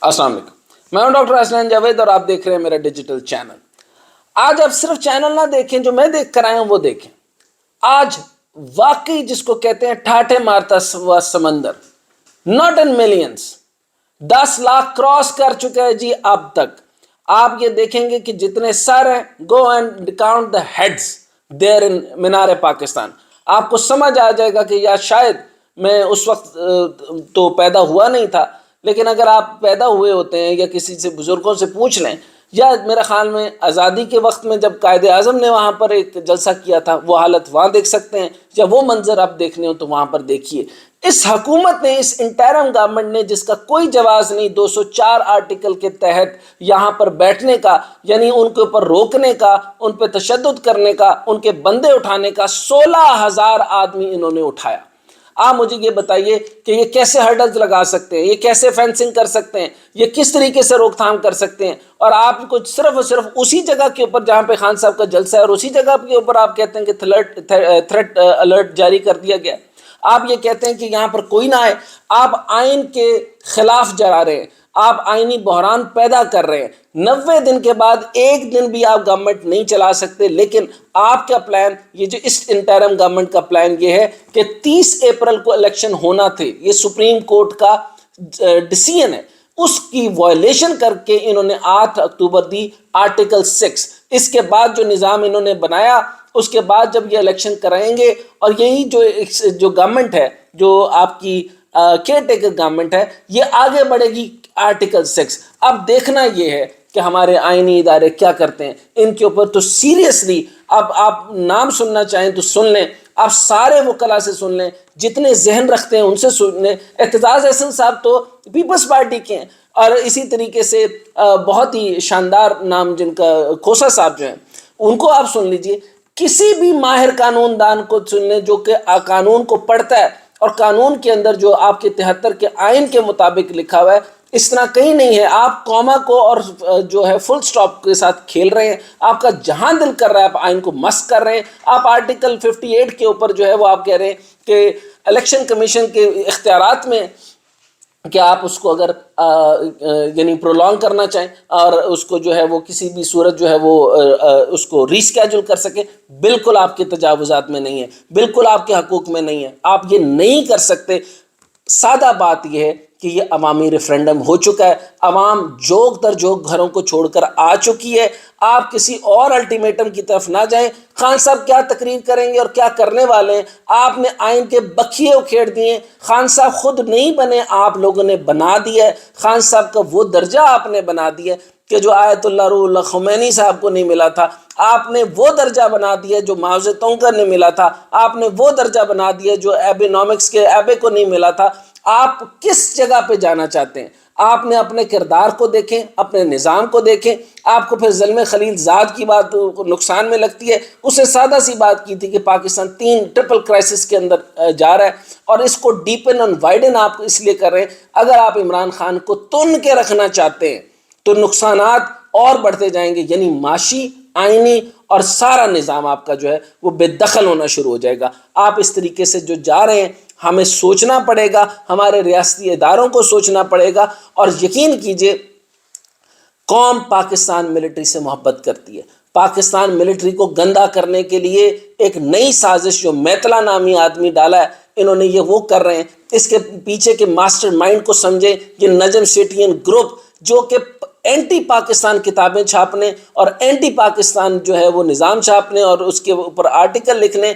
السلام علیکم، میں ہوں ڈاکٹر اسلان جاوید اور آپ دیکھ رہے ہیں میرا ڈیجیٹل چینل۔ آج آپ صرف چینل نہ دیکھیں جو میں دیکھ کر آیا ہوں وہ دیکھیں۔ آج واقعی جس کو کہتے ہیں ٹھاٹھے مارتا ہوا سمندر، not in millions, 10 lakh cross کر چکا ہے جی اب تک۔ آپ یہ دیکھیں گے کہ جتنے سر ہیں، go and count the heads there in Minar Pakistan. آپ کو سمجھ آ جائے گا کہ یا شاید میں اس وقت تو پیدا ہوا نہیں تھا، لیکن اگر آپ پیدا ہوئے ہوتے ہیں یا کسی سے بزرگوں سے پوچھ لیں، یا میرے خیال میں آزادی کے وقت میں جب قائد اعظم نے وہاں پر ایک جلسہ کیا تھا، وہ حالت وہاں دیکھ سکتے ہیں، یا وہ منظر آپ دیکھنے ہو تو وہاں پر دیکھیے۔ اس حکومت نے، اس انٹرم گورنمنٹ نے، جس کا کوئی جواز نہیں 204 آرٹیکل کے تحت یہاں پر بیٹھنے کا، یعنی ان کے اوپر روکنے کا، ان پہ تشدد کرنے کا، ان کے بندے اٹھانے کا، 16,000 آدمی انہوں نے اٹھایا۔ آپ مجھے یہ بتائیے کہ یہ کیسے ہرڈلز لگا سکتے ہیں، یہ کیسے فینسنگ کر سکتے ہیں، یہ کس طریقے سے روک تھام کر سکتے ہیں، اور آپ کو صرف اور صرف اسی جگہ کے اوپر جہاں پہ خان صاحب کا جلسہ ہے اور اسی جگہ کے اوپر آپ کہتے ہیں کہ تھریٹ الرٹ جاری کر دیا گیا۔ آپ یہ کہتے ہیں کہ یہاں پر کوئی نہ آئے، آپ آئین کے خلاف جا رہے ہیں، آپ آئینی بحران پیدا کر رہے ہیں۔ 90 دن کے بعد ایک دن بھی آپ گورنمنٹ نہیں چلا سکتے، لیکن آپ کا پلان، یہ جو اس انٹرم گورنمنٹ کا پلان یہ ہے کہ 30 اپریل کو الیکشن ہونا تھے، یہ سپریم کورٹ کا ڈیسیژن ہے، اس کی وائلیشن کر کے انہوں نے 8 اکتوبر دی آرٹیکل 6۔ اس کے بعد جو نظام انہوں نے بنایا، اس کے بعد جب یہ الیکشن کرائیں گے، اور یہی جو گورنمنٹ ہے، جو آپ کی کیئر ٹیکر گورنمنٹ ہے، یہ آگے بڑھے گی آرٹیکل 6۔ اب دیکھنا یہ ہے کہ ہمارے آئینی ادارے کیا کرتے ہیں ان کے اوپر۔ تو سیریسلی اب آپ نام سننا چاہیں تو سن لیں، آپ سارے وکلاء سے سن لیں، جتنے ذہن رکھتے ہیں ان سے سن لیں۔ اعتزاز احسن صاحب تو پیپلز پارٹی کے ہیں، اور اسی طریقے سے بہت ہی شاندار نام جن کا کھوسا صاحب جو ہیں، ان کو آپ سن لیجئے۔ کسی بھی ماہر قانون دان کو سن لیں جو کہ قانون کو پڑھتا ہے، اور قانون کے اندر جو آپ کے 73 کے آئین کے مطابق لکھا ہوا ہے، اس طرح کہیں نہیں ہے۔ آپ کوما کو اور جو ہے فل سٹاپ کے ساتھ کھیل رہے ہیں، آپ کا جہاں دل کر رہا ہے آپ آئین کو مسخ کر رہے ہیں۔ آپ آرٹیکل 58 کے اوپر جو ہے وہ آپ کہہ رہے ہیں کہ الیکشن کمیشن کے اختیارات میں کہ آپ اس کو اگر یعنی پرولونگ کرنا چاہیں اور اس کو جو ہے وہ کسی بھی صورت جو ہے وہ اس کو ری اسکیجول کر سکیں، بالکل آپ کے تجاوزات میں نہیں ہے، بالکل آپ کے حقوق میں نہیں ہے، آپ یہ نہیں کر سکتے۔ سادہ بات یہ ہے کہ یہ عوامی ریفرینڈم ہو چکا ہے، عوام جوگ در جوگ گھروں کو چھوڑ کر آ چکی ہے۔ آپ کسی اور الٹیمیٹم کی طرف نہ جائیں۔ خان صاحب کیا تقریر کریں گے اور کیا کرنے والے ہیں، آپ نے آئین کے بکھیے اکھیڑ دیے۔ خان صاحب خود نہیں بنے، آپ لوگوں نے بنا دیا ہے۔ خان صاحب کا وہ درجہ آپ نے بنا دیا کہ جو آیت اللہ روح اللہ خمینی صاحب کو نہیں ملا تھا، آپ نے وہ درجہ بنا دیا جو معاوضہ تونکر نے ملا تھا، آپ نے وہ درجہ بنا دیا جو ایبینامکس کے ایبے کو نہیں ملا تھا۔ آپ کس جگہ پہ جانا چاہتے ہیں؟ آپ نے اپنے کردار کو دیکھیں، اپنے نظام کو دیکھیں۔ آپ کو پھر ظلم خلیل زاد کی بات نقصان میں لگتی ہے۔ اس نے سادہ سی بات کی تھی کہ پاکستان 3 ٹرپل کرائسس کے اندر جا رہا ہے، اور اس کو ڈیپن اور وائڈن آپ اس لیے کر رہے ہیں۔ اگر آپ عمران خان کو تن کے رکھنا چاہتے ہیں تو نقصانات اور بڑھتے جائیں گے، یعنی معاشی، آئینی اور سارا نظام آپ کا جو ہے وہ بے دخل ہونا شروع ہو جائے گا۔ آپ اس طریقے سے جو جا رہے ہیں، ہمیں سوچنا پڑے گا، ہمارے ریاستی اداروں کو سوچنا پڑے گا، اور یقین کیجئے قوم پاکستان ملٹری سے محبت کرتی ہے۔ پاکستان ملٹری کو گندا کرنے کے لیے ایک نئی سازش جو میتلا نامی آدمی ڈالا ہے، انہوں نے یہ وہ کر رہے ہیں۔ اس کے پیچھے کے ماسٹر مائنڈ کو سمجھیں، یہ نجم سیٹین گروپ جو کہ اینٹی پاکستان کتابیں چھاپنے اور اینٹی پاکستان جو ہے وہ نظام چھاپنے اور اس کے اوپر آرٹیکل لکھنے،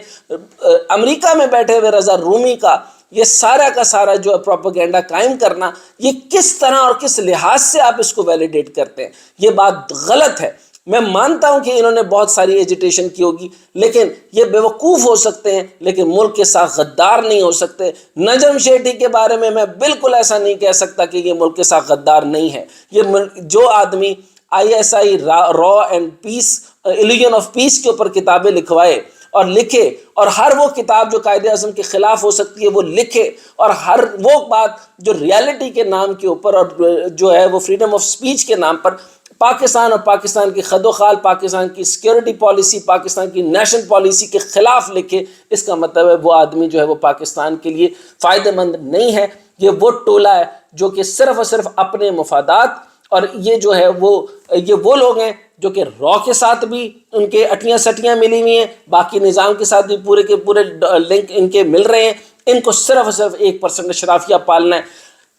امریکہ میں بیٹھے ہوئے رضا رومی کا یہ سارا کا سارا جو ہے پروپیگنڈا قائم کرنا، یہ کس طرح اور کس لحاظ سے آپ اس کو ویلیڈیٹ کرتے ہیں؟ یہ بات غلط ہے۔ میں مانتا ہوں کہ انہوں نے بہت ساری ایجیٹیشن کی ہوگی، لیکن یہ بیوقوف ہو سکتے ہیں، لیکن ملک کے ساتھ غدار نہیں ہو سکتے۔ نجم شیٹی کے بارے میں بالکل ایسا نہیں کہہ سکتا کہ یہ ملک کے ساتھ غدار نہیں ہے۔ یہ جو آدمی ISI را اینڈ پیس، ایلیجن آف پیس کے اوپر کتابیں لکھوائے اور لکھے، اور ہر وہ کتاب جو قائد اعظم کے خلاف ہو سکتی ہے وہ لکھے، اور ہر وہ بات جو ریالٹی کے نام کے اوپر اور جو ہے وہ فریڈم آف سپیچ کے نام پر پاکستان اور پاکستان کی خد و خال، پاکستان کی سیکیورٹی پالیسی، پاکستان کی نیشنل پالیسی کے خلاف لکھے، اس کا مطلب ہے وہ آدمی جو ہے وہ پاکستان کے لیے فائدہ مند نہیں ہے۔ یہ وہ ٹولہ ہے جو کہ صرف اور صرف اپنے مفادات، اور یہ جو ہے وہ لوگ ہیں جو کہ را کے ساتھ بھی ان کے اٹیاں سٹیاں ملی ہوئی ہیں، باقی نظام کے ساتھ بھی پورے کے پورے لنک ان کے مل رہے ہیں. ان کو صرف اور صرف 1% اشرافیہ پالنا ہے.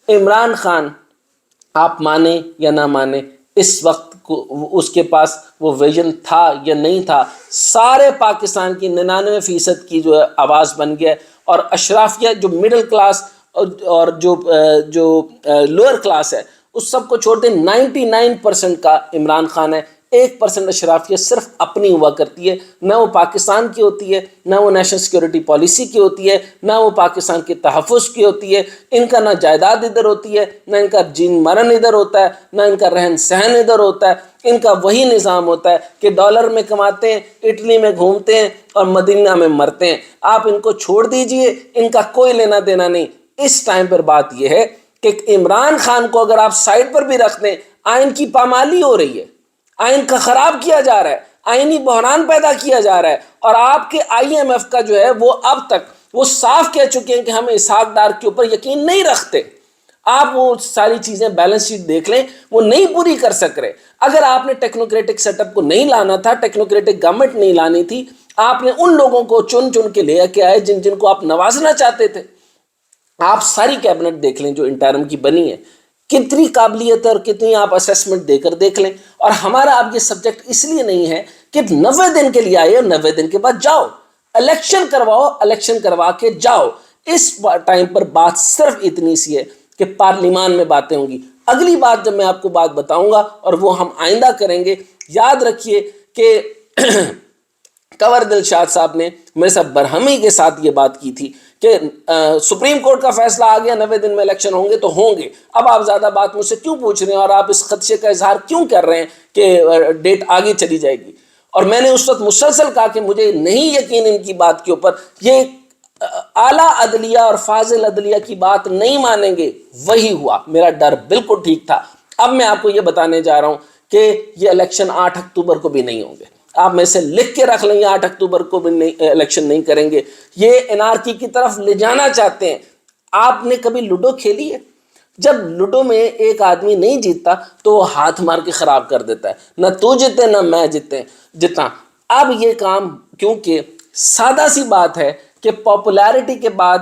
عمران خان آپ مانیں یا نہ مانیں، اس وقت اس کے پاس وہ ویژن تھا یا نہیں تھا، سارے پاکستان کی 99% کی جو ہے آواز بن گیا ہے. اور اشرافیہ جو مڈل کلاس اور جو لوئر کلاس ہے اس سب کو چھوڑ دیں، 99% کا عمران خان ہے. 1% اشرافیہ صرف اپنی ہوا کرتی ہے، نہ وہ پاکستان کی ہوتی ہے، نہ وہ نیشنل سیکیورٹی پالیسی کی ہوتی ہے، نہ وہ پاکستان کے تحفظ کی ہوتی ہے. ان کا نہ جائیداد ادھر ہوتی ہے، نہ ان کا جین مرن ادھر ہوتا ہے، نہ ان کا رہن سہن ادھر ہوتا ہے. ان کا وہی نظام ہوتا ہے کہ ڈالر میں کماتے ہیں، اٹلی میں گھومتے ہیں اور مدینہ میں مرتے ہیں. آپ ان کو چھوڑ دیجئے، ان کا کوئی لینا دینا نہیں. اس ٹائم پر بات یہ ہے کہ عمران خان کو اگر آپ سائڈ پر بھی رکھ دیں، آئین کی پامالی ہو رہی ہے، آئین کا خراب کیا جا رہا ہے، آئینی بحران پیدا کیا جا رہا ہے. اور آپ کے IMF کا جو ہے وہ اب تک وہ صاف کہہ چکے ہیں کہ ہم اسحاق ڈار کے اوپر یقین نہیں رکھتے. آپ وہ ساری چیزیں بیلنس شیٹ دیکھ لیں، وہ نہیں پوری کر سک رہے. اگر آپ نے ٹیکنوکریٹک سیٹ اپ کو نہیں لانا تھا، ٹیکنوکریٹک گورنمنٹ نہیں لانی تھی، آپ نے ان لوگوں کو چن چن کے لے کے آئے جن کو آپ نوازنا چاہتے تھے. آپ ساری کیبنٹ دیکھ لیں جو انٹرم کی بنی ہے، کتنی قابلیت ہے اور کتنی آپ اسیسمنٹ دے کر دیکھ لیں. اور ہمارا اب یہ سبجیکٹ اس لیے نہیں ہے کہ 90 دن کے لیے آئے اور 90 دن کے بعد جاؤ، الیکشن کرواؤ، الیکشن کروا کے جاؤ. اس ٹائم پر بات صرف اتنی سی ہے کہ پارلیمان میں باتیں ہوں گی. اگلی بات جب میں آپ کو بات بتاؤں گا اور وہ ہم آئندہ کریں گے، یاد رکھیے کہ کنور دلشاد صاحب نے میرے ساتھ برہمی کے ساتھ یہ بات کی تھی کہ سپریم کورٹ کا فیصلہ آ گیا، 90 دن میں الیکشن ہوں گے تو ہوں گے. اب آپ زیادہ بات مجھ سے کیوں پوچھ رہے ہیں اور آپ اس خدشے کا اظہار کیوں کر رہے ہیں کہ ڈیٹ آگے چلی جائے گی؟ اور میں نے اس وقت مسلسل کہا کہ مجھے نہیں یقین ان کی بات کے اوپر، یہ اعلیٰ عدلیہ اور فاضل عدلیہ کی بات نہیں مانیں گے. وہی ہوا، میرا ڈر بالکل ٹھیک تھا. اب میں آپ کو یہ بتانے جا رہا ہوں کہ یہ الیکشن 8 اکتوبر کو بھی نہیں ہوں گے. آپ میں سے لکھ کے رکھ لیں، 8 اکتوبر کو بھی الیکشن نہیں کریں گے. یہ انارکی کی طرف لے جانا چاہتے ہیں. آپ نے کبھی لوڈو کھیلی ہے؟ جب لوڈو میں ایک آدمی نہیں جیتتا تو وہ ہاتھ مار کے خراب کر دیتا ہے، نہ تو جیتے نہ میں جیتا. اب یہ کام، کیونکہ سادہ سی بات ہے کہ پاپولیرٹی کے بعد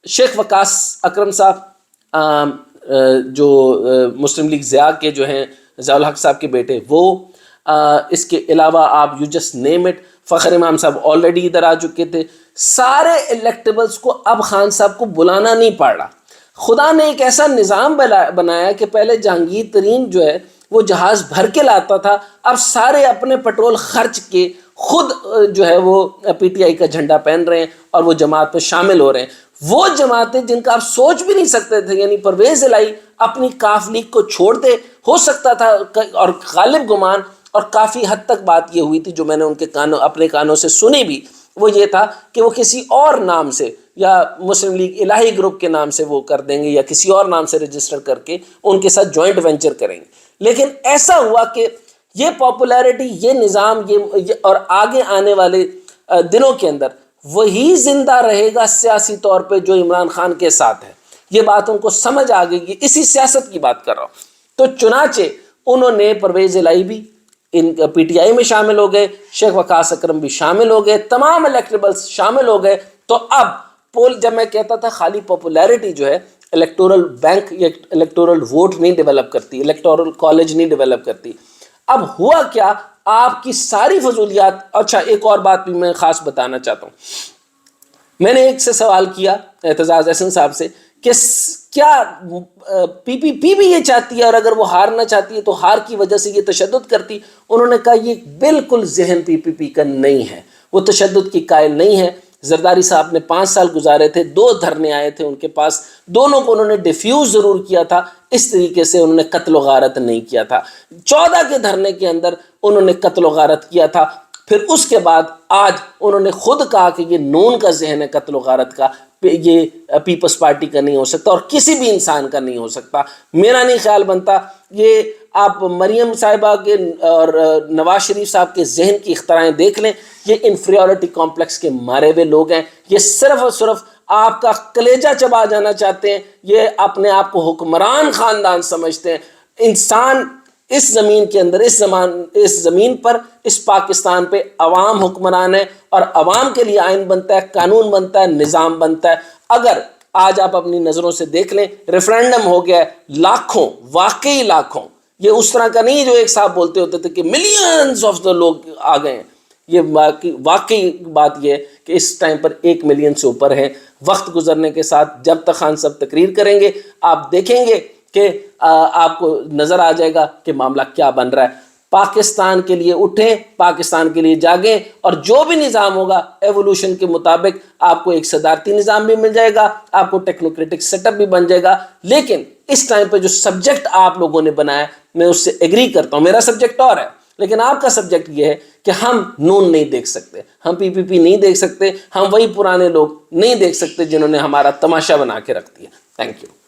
شیخ وقاص اکرم صاحب جو مسلم لیگ ضیاء کے جو ہیں، ضیاء الحق صاحب کے بیٹے، وہ اس کے علاوہ آپ یو جسٹ نیم اٹ، فخر امام صاحب آلریڈی ادھر آ چکے تھے. سارے الیکٹیبلز کو اب خان صاحب کو بلانا نہیں پڑ رہا. خدا نے ایک ایسا نظام بنایا کہ پہلے جہانگیر ترین جو ہے وہ جہاز بھر کے لاتا تھا، اب سارے اپنے پٹرول خرچ کے خود جو ہے وہ PTI کا جھنڈا پہن رہے ہیں اور وہ جماعت میں شامل ہو رہے ہیں. وہ جماعتیں جن کا آپ سوچ بھی نہیں سکتے تھے، یعنی پرویز الہی اپنی کاف لیگ کو چھوڑ دے، ہو سکتا تھا. اور غالب گمان اور کافی حد تک بات یہ ہوئی تھی جو میں نے ان کے اپنے کانوں سے سنی بھی، وہ یہ تھا کہ وہ کسی اور نام سے یا مسلم لیگ الہی گروپ کے نام سے وہ کر دیں گے یا کسی اور نام سے رجسٹر کر کے ان کے ساتھ جوائنٹ وینچر کریں گے. لیکن ایسا ہوا کہ یہ پاپولیرٹی، یہ نظام، یہ اور آگے آنے والے دنوں کے اندر وہی زندہ رہے گا سیاسی طور پہ جو عمران خان کے ساتھ ہے. یہ بات ان کو سمجھ آ گئی، اسی سیاست کی بات کر رہا ہوں. تو چنانچہ انہوں نے پرویز الہی بھی ان PTI میں شامل ہو گئے، شیخ وقاص اکرم بھی شامل ہو گئے، تمام الیکٹیبلز شامل ہو گئے. تو اب جب میں کہتا تھا خالی پاپولیرٹی جو ہے الیکٹورل بینک یا الیکٹورل ووٹ نہیں ڈیولپ کرتی، الیکٹورل کالج نہیں ڈیولپ کرتی. اب ہوا کیا، آپ کی ساری فضولیات. اچھا، ایک اور بات بھی میں خاص بتانا چاہتا ہوں. میں نے ایک سے سوال کیا اعتزاز احسن صاحب سے کہ کیا PPP بھی یہ چاہتی ہے، اور اگر وہ ہارنا چاہتی ہے تو ہار کی وجہ سے یہ تشدد کرتی؟ انہوں نے کہا یہ بالکل ذہن PPP کا نہیں ہے، وہ تشدد کی قائل نہیں ہے. زرداری صاحب نے 5 سال گزارے تھے، 2 دھرنے آئے تھے ان کے پاس، دونوں کو انہوں نے ڈیفیوز ضرور کیا تھا، اس طریقے سے انہوں نے قتل و غارت نہیں کیا تھا. 14 کے دھرنے کے اندر انہوں نے قتل و غارت کیا تھا. پھر اس کے بعد آج انہوں نے خود کہا کہ یہ نون کا ذہن ہے قتل و غارت کا، یہ پیپلز پارٹی کا نہیں ہو سکتا اور کسی بھی انسان کا نہیں ہو سکتا. میرا نہیں خیال بنتا. یہ آپ مریم صاحبہ کے اور نواز شریف صاحب کے ذہن کی اختراعیں دیکھ لیں، یہ انفیریورٹی کمپلیکس کے مارے ہوئے لوگ ہیں. یہ صرف اور صرف آپ کا کلیجہ چبا جانا چاہتے ہیں، یہ اپنے آپ کو حکمران خاندان سمجھتے ہیں۔ انسان اس زمین کے اندر، اس زمین پر، اس پاکستان پہ عوام حکمران ہے، اور عوام کے لیے آئین بنتا ہے، قانون بنتا ہے، نظام بنتا ہے۔ اگر آج آپ اپنی نظروں سے دیکھ لیں، ریفرینڈم ہو گیا ہے، لاکھوں، واقعی لاکھوں، یہ اس طرح کا نہیں جو ایک صاحب بولتے ہوتے تھے کہ ملینز آف دا لوگ آ گئے ہیں۔ یہ واقعی بات یہ ہے کہ اس ٹائم پر 1 ملین سے اوپر ہے۔ وقت گزرنے کے ساتھ جب تک خان صاحب تقریر کریں گے، آپ دیکھیں گے کہ آپ کو نظر آ جائے گا کہ معاملہ کیا بن رہا ہے۔ پاکستان کے لیے اٹھیں، پاکستان کے لیے جاگیں، اور جو بھی نظام ہوگا ایوولوشن کے مطابق آپ کو ایک صدارتی نظام بھی مل جائے گا، آپ کو ٹیکنوکریٹک سیٹ اپ بھی بن جائے گا۔ لیکن اس ٹائم پہ جو سبجیکٹ آپ لوگوں نے بنایا، میں اس سے ایگری کرتا ہوں، میرا سبجیکٹ اور ہے، لیکن آپ کا سبجیکٹ یہ ہے کہ ہم نون نہیں دیکھ سکتے، ہم پی پی پی نہیں دیکھ سکتے، ہم وہی پرانے لوگ نہیں دیکھ سکتے جنہوں نے ہمارا تماشا بنا کے رکھ دیا۔ Thank you.